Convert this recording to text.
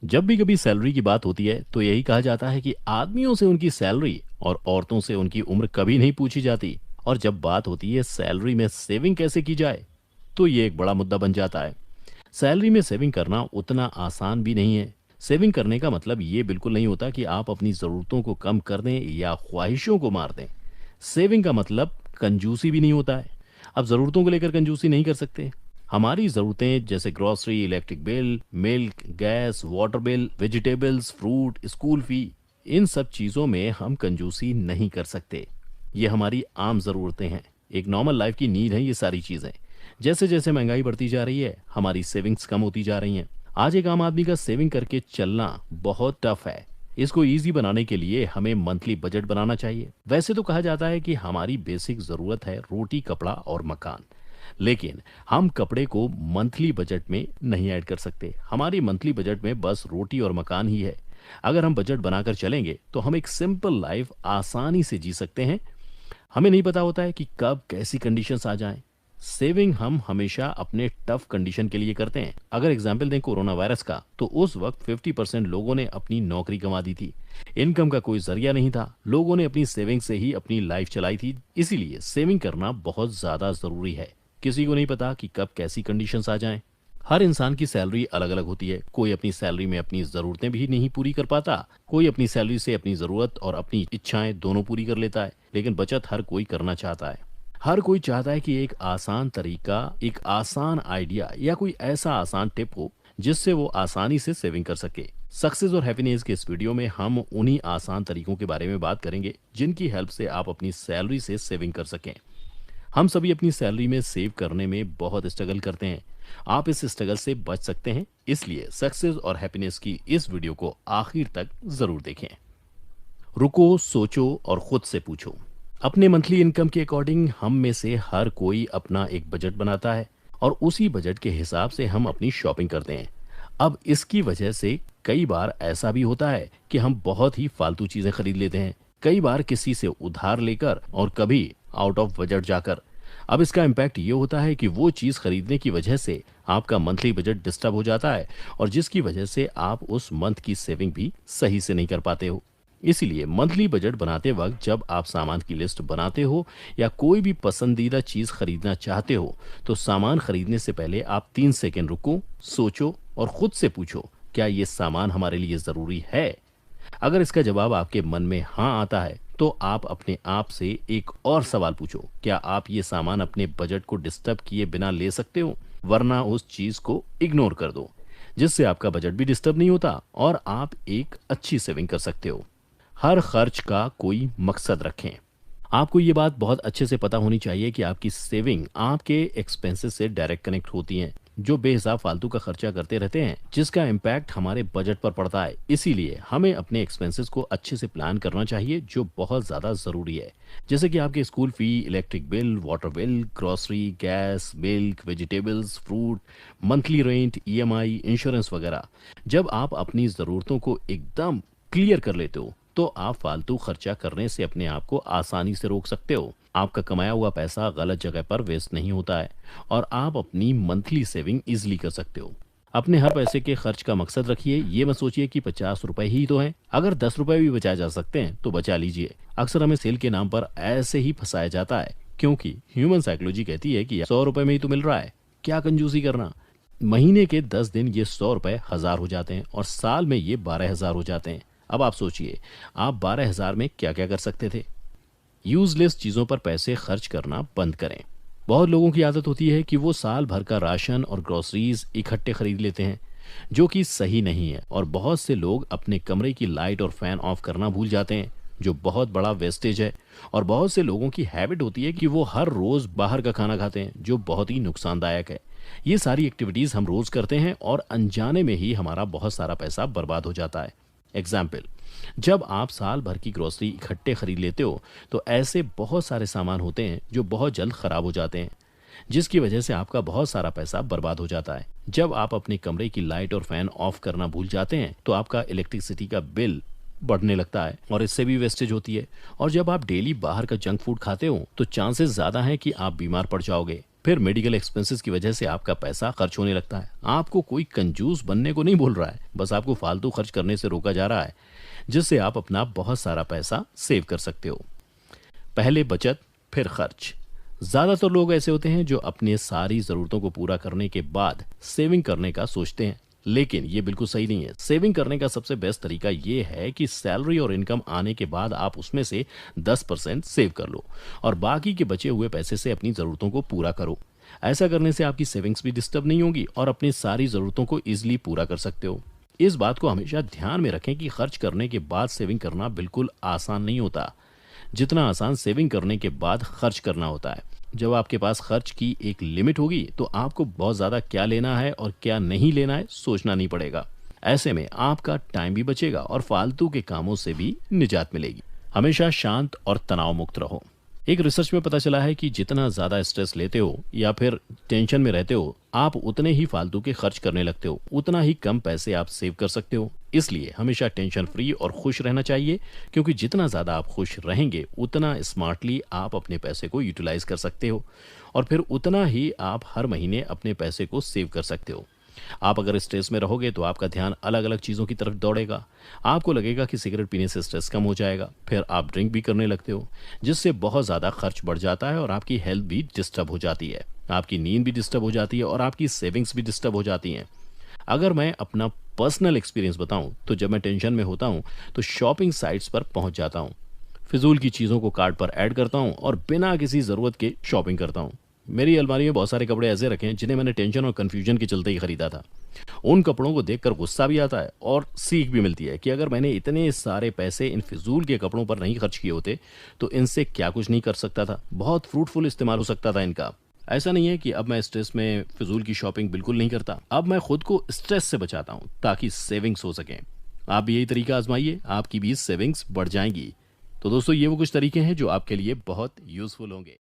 जब भी कभी सैलरी की बात होती है तो यही कहा जाता है कि आदमियों से उनकी सैलरी और औरतों से उनकी उम्र कभी नहीं पूछी जाती। और जब बात होती है सैलरी में सेविंग कैसे की जाए तो ये एक बड़ा मुद्दा बन जाता है। सैलरी में सेविंग करना उतना आसान भी नहीं है। सेविंग करने का मतलब ये बिल्कुल नहीं होता कि आप अपनी ज़रूरतों को कम कर दें या ख्वाहिशों को मार दें। सेविंग का मतलब कंजूसी भी नहीं होता है। अब ज़रूरतों को लेकर कंजूसी नहीं कर सकते। हमारी ज़रूरतें जैसे grocery, electric bill, milk, gas, water bill, vegetables, fruit, school fee, इन सब चीज़ों में हम कंजूसी नहीं कर सकते। ये हमारी आम ज़रूरतें हैं। एक नॉर्मल लाइफ की नीड है ये सारी चीज़ें। जैसे जैसे महंगाई बढ़ती जा रही है हमारी सेविंग्स कम होती जा रही हैं। आज एक आम आदमी का सेविंग करके चलना बहुत टफ है। इसको इजी बनाने के लिए हमें मंथली बजट बनाना चाहिए। वैसे तो कहा जाता है कि हमारी बेसिक ज़रूरत है रोटी, कपड़ा और मकान। लेकिन हम कपड़े को मंथली बजट में नहीं ऐड कर सकते। हमारी मंथली बजट में बस रोटी और मकान ही है। अगर हम बजट बनाकर चलेंगे तो हम एक सिंपल लाइफ आसानी से जी सकते हैं। हमें नहीं पता होता है कि कब कैसी कंडीशंस आ जाएं। सेविंग हम हमेशा अपने टफ कंडीशन के लिए करते हैं। अगर एग्जाम्पल दें कोरोना वायरस का, तो उस वक्त 50% लोगों ने अपनी नौकरी गंवा दी थी। इनकम का कोई जरिया नहीं था। लोगों ने अपनी सेविंग से ही अपनी लाइफ चलाई थी। इसीलिए सेविंग करना बहुत ज्यादा जरूरी है। किसी को नहीं पता कि कब कैसी कंडीशंस आ जाएं। हर इंसान की सैलरी अलग अलग होती है। कोई अपनी सैलरी में अपनी ज़रूरतें भी नहीं पूरी कर पाता। कोई अपनी सैलरी से अपनी ज़रूरत और अपनी इच्छाएं दोनों पूरी कर लेता है। लेकिन बचत हर कोई करना चाहता है। हर कोई चाहता है कि एक आसान तरीका, एक आसान आइडिया या कोई ऐसा आसान टिप हो जिससे वो आसानी से सेविंग कर सके। सक्सेस और हैप्पीनेस के इस वीडियो में हम उन्हीं आसान तरीकों के बारे में बात करेंगे जिनकी हेल्प से आप अपनी सैलरी से सेविंग कर सकें। हम सभी अपनी सैलरी में सेव करने में बहुत स्ट्रगल करते हैं। आप इस स्ट्रगल से बच सकते हैं। इसलिए सक्सेस और हैप्पीनेस की इस वीडियो को आखिर तक जरूर देखें। रुको, सोचो और खुद से पूछो। अपने मंथली इनकम के अकॉर्डिंग हम में से हर कोई अपना एक बजट बनाता है और उसी बजट के हिसाब से हम अपनी शॉपिंग करते हैं। अब इसकी वजह से कई बार ऐसा भी होता है कि हम बहुत ही फालतू चीजें खरीद लेते हैं। कई बार किसी से उधार लेकर और कभी आउट ऑफ बजट जाकर। अब इसका इम्पैक्ट ये होता है कि वो चीज़ खरीदने की वजह से आपका मंथली बजट डिस्टर्ब हो जाता है और जिसकी वजह से आप उस मंथ की सेविंग भी सही से नहीं कर पाते हो। इसीलिए मंथली बजट बनाते वक्त जब आप सामान की लिस्ट बनाते हो या कोई भी पसंदीदा चीज़ खरीदना चाहते हो तो सामान खरीदने से पहले आप 3 सेकेंड रुको, सोचो और खुद से पूछो, क्या ये सामान हमारे लिए ज़रूरी है? अगर इसका जवाब आपके मन में हाँ आता है तो आप अपने आप से एक और सवाल पूछो, क्या आप ये सामान अपने बजट को डिस्टर्ब किए बिना ले सकते हो? वरना उस चीज को इग्नोर कर दो, जिससे आपका बजट भी डिस्टर्ब नहीं होता और आप एक अच्छी सेविंग कर सकते हो। हर खर्च का कोई मकसद रखें। आपको ये बात बहुत अच्छे से पता होनी चाहिए कि आपकी सेविंग आपके एक्सपेंसेस से डायरेक्ट कनेक्ट होती हैं। जो बेहिसाब फालतू का खर्चा करते रहते हैं जिसका इम्पैक्ट हमारे बजट पर पड़ता है। इसीलिए हमें अपने एक्सपेंसेस को अच्छे से प्लान करना चाहिए जो बहुत ज़्यादा ज़रूरी है। जैसे कि आपके school fee, electric bill, water bill, grocery, gas, milk, vegetables, fruit, monthly rent, EMI, insurance वगैरह। जब आप अपनी ज़रूरतों को एकदम क्लियर कर लेते हो तो आप फालतू खर्चा करने से अपने आप को आसानी से रोक सकते हो। आपका कमाया हुआ पैसा गलत जगह पर वेस्ट नहीं होता है और आप अपनी मंथली सेविंग इजीली कर सकते हो। अपने हर पैसे के खर्च का मकसद रखिए। ये मत सोचिए कि 50 रुपए ही तो हैं। अगर 10 रुपए भी बचाए जा सकते हैं तो बचा लीजिए। अक्सर हमें सेल के नाम पर ऐसे ही फंसाया जाता है क्योंकि ह्यूमन साइकोलॉजी कहती है कि 100 रुपए में ही तो मिल रहा है, क्या कंजूसी करना। महीने के 10 दिन ये 100 रुपए 1000 हो जाते हैं और साल में ये 12,000 हो जाते हैं। अब आप सोचिए, आप 12,000 में क्या क्या कर सकते थे। यूजलेस चीजों पर पैसे खर्च करना बंद करें। बहुत लोगों की आदत होती है कि वो साल भर का राशन और ग्रोसरीज इकट्ठे खरीद लेते हैं, जो कि सही नहीं है। और बहुत से लोग अपने कमरे की लाइट और फैन ऑफ करना भूल जाते हैं, जो बहुत बड़ा वेस्टेज है। और बहुत से लोगों की हैबिट होती है कि वो हर रोज बाहर का खाना खाते हैं, जो बहुत ही नुकसानदायक है। ये सारी एक्टिविटीज हम रोज करते हैं और अनजाने में ही हमारा बहुत सारा पैसा बर्बाद हो जाता है। एग्जाम्पल, जब आप साल भर की ग्रोसरी इकट्ठे खरीद लेते हो तो ऐसे बहुत सारे सामान होते हैं जो बहुत जल्द खराब हो जाते हैं, जिसकी वजह से आपका बहुत सारा पैसा बर्बाद हो जाता है। जब आप अपने कमरे की लाइट और फैन ऑफ करना भूल जाते हैं तो आपका इलेक्ट्रिसिटी का बिल बढ़ने लगता है और इससे भी वेस्टेज होती है। और जब आप डेली बाहर का जंक फूड खाते हो तो चांसेस ज्यादा हैं कि आप बीमार पड़ जाओगे। फिर मेडिकल एक्सपेंसेस की वजह से आपका पैसा खर्च होने लगता है। आपको कोई कंजूस बनने को नहीं बोल रहा है, बस आपको फालतू खर्च करने से रोका जा रहा है, जिससे आप अपना बहुत सारा पैसा सेव कर सकते हो। पहले बचत, फिर खर्च। ज्यादातर लोग ऐसे होते हैं जो अपनी सारी जरूरतों को पूरा करने के बाद सेविंग करने का सोचते हैं, लेकिन ये बिल्कुल सही नहीं है। सेविंग करने का सबसे बेस्ट तरीका ये है कि सैलरी और इनकम आने के बाद आप उसमें से 10% सेव कर लो और बाकी के बचे हुए पैसे से अपनी जरूरतों को पूरा करो। ऐसा करने से आपकी सेविंग्स भी डिस्टर्ब नहीं होगी और अपनी सारी जरूरतों को इजिली पूरा कर सकते हो। इस बात को हमेशा ध्यान में रखें कि खर्च करने के बाद सेविंग करना बिल्कुल आसान नहीं होता, जितना आसान सेविंग करने के बाद खर्च करना होता है। जब आपके पास खर्च की एक लिमिट होगी तो आपको बहुत ज़्यादा क्या लेना है और क्या नहीं लेना है सोचना नहीं पड़ेगा। ऐसे में आपका टाइम भी बचेगा और फालतू के कामों से भी निजात मिलेगी। हमेशा शांत और तनाव मुक्त रहो। एक रिसर्च में पता चला है कि जितना ज़्यादा स्ट्रेस लेते हो या फिर टेंशन में रहते हो, आप उतने ही फालतू के खर्च करने लगते हो, उतना ही कम पैसे आप सेव कर सकते हो। इसलिए हमेशा टेंशन फ्री और खुश रहना चाहिए, क्योंकि जितना ज़्यादा आप खुश रहेंगे उतना स्मार्टली आप अपने पैसे को यूटिलाइज कर सकते हो और फिर उतना ही आप हर महीने अपने पैसे को सेव कर सकते हो। आप अगर स्ट्रेस में रहोगे तो आपका ध्यान अलग अलग चीज़ों की तरफ दौड़ेगा। आपको लगेगा कि सिगरेट पीने से स्ट्रेस कम हो जाएगा, फिर आप ड्रिंक भी करने लगते हो, जिससे बहुत ज़्यादा खर्च बढ़ जाता है और आपकी हेल्थ भी डिस्टर्ब हो जाती है, आपकी नींद भी डिस्टर्ब हो जाती है और आपकी सेविंग्स भी डिस्टर्ब हो जाती हैं। अगर मैं अपना पर्सनल एक्सपीरियंस बताऊं तो जब मैं टेंशन में होता हूं तो शॉपिंग साइट्स पर पहुंच जाता हूं, फिजूल की चीज़ों को कार्ट पर ऐड करता हूं और बिना किसी ज़रूरत के शॉपिंग करता हूं। मेरी अलमारी में बहुत सारे कपड़े ऐसे रखे हैं जिन्हें मैंने टेंशन और कन्फ्यूजन के चलते ही खरीदा था। उन कपड़ों को देखकर गुस्सा भी आता है और सीख भी मिलती है कि अगर मैंने इतने सारे पैसे इन फिजूल के कपड़ों पर नहीं खर्च किए होते तो इनसे क्या कुछ नहीं कर सकता था, बहुत फ्रूटफुल इस्तेमाल हो सकता था इनका। ऐसा नहीं है कि अब मैं स्ट्रेस में फिजूल की शॉपिंग बिल्कुल नहीं करता, अब मैं खुद को स्ट्रेस से बचाता हूँ ताकि सेविंग्स हो सकें। आप भी यही तरीका आजमाइए, आपकी भी सेविंग्स बढ़ जाएंगी। तो दोस्तों, ये वो कुछ तरीके हैं जो आपके लिए बहुत यूजफुल होंगे।